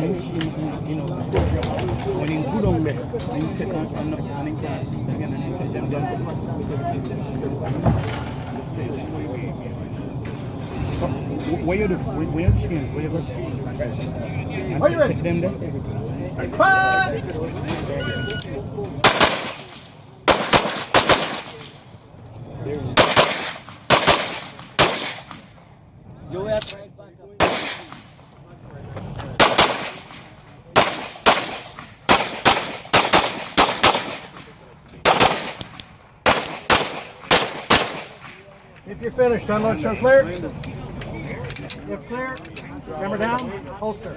you know, when you go down there, and you take and you can sit again and you take them down to the hospital because so, where you do? Where you change? Where you go change? Are you ready? Take them there. Five. You have to right back up. If you're finished, unload your clear. If clear, hammer down, holster.